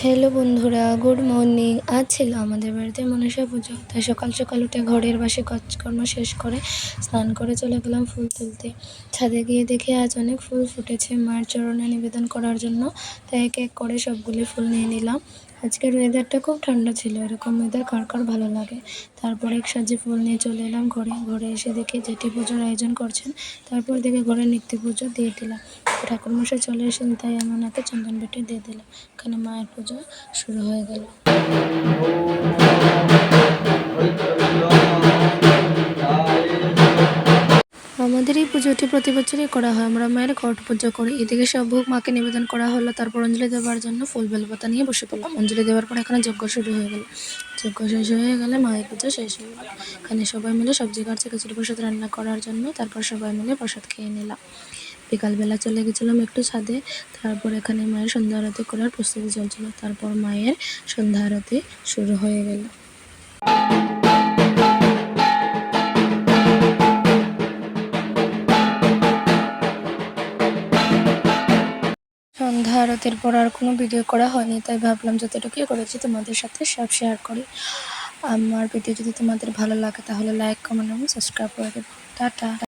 Hello বন্ধুরা, good morning. আজ ছিল আমাদের বাড়িতে মনসা পুজো, তাই সকাল সকাল উঠে ঘরের বাসে কাজকর্ম শেষ করে স্নান করে চলে গেলাম ফুল তুলতে। ছাদে গিয়ে দেখে আজ অনেক ফুল ফুটেছে মায়ের চরণে নিবেদন করার জন্য, তাই এক এক করে সবগুলি ফুল নিয়ে নিলাম। আজকের ওয়েদারটা খুব ঠান্ডা ছিল, এরকম ওয়েদার কার কার ভালো লাগে। তারপর এক সাজি ফুল নিয়ে চলে এলাম ঘরে এসে দেখি জেঠি পুজোর আয়োজন করছেন। তারপর দেখে ঘরে নিত্য পুজো দিয়ে দিলাম। ঠাকুরমশাই চলে এসেছেন, তাই আমার হাতে চন্দন বেটে দিয়ে দিলাম। এখানে মায়ের পুজো শুরু হয়ে গেল। আমাদের এই পুজোটি প্রতি বছরই করা হয়। আমরা মায়ের ঘট পুজো করি। এদিকে সব ভোগ মাকে নিবেদন করা হলো। তারপর অঞ্জলি দেওয়ার জন্য ফুল বেলপাতা নিয়ে বসে পড়লাম। অঞ্জলি দেওয়ার পর এখানে যজ্ঞ শুরু হয়ে গেল। যজ্ঞ শেষ হয়ে গেলে মায়ের পুজো শেষ হয়ে গেল। এখানে সবাই মিলে সবজি কাটছে খিচুড়ি প্রসাদ রান্না করার জন্য। তারপর সবাই মিলে প্রসাদ খেয়ে নিলাম। বিকালবেলা চলে গেছিলাম একটু ছাদে। তারপর এখানে মায়ের সন্ধ্যা আরতি করার প্রস্তুতি চলছিল। তারপর মায়ের সন্ধ্যা আরতি শুরু হয়ে গেল। সন্ধ্যা আরতির পর আর কোনো ভিডিও করা হয়নি, তাই ভাবলাম যতটুকুই করেছি তোমাদের সাথে সব শেয়ার করি। আমার ভিডিও যদি তোমাদের ভালো লাগে তাহলে লাইক, কমেন্ট এবং সাবস্ক্রাইব করে দেবো। টাটা।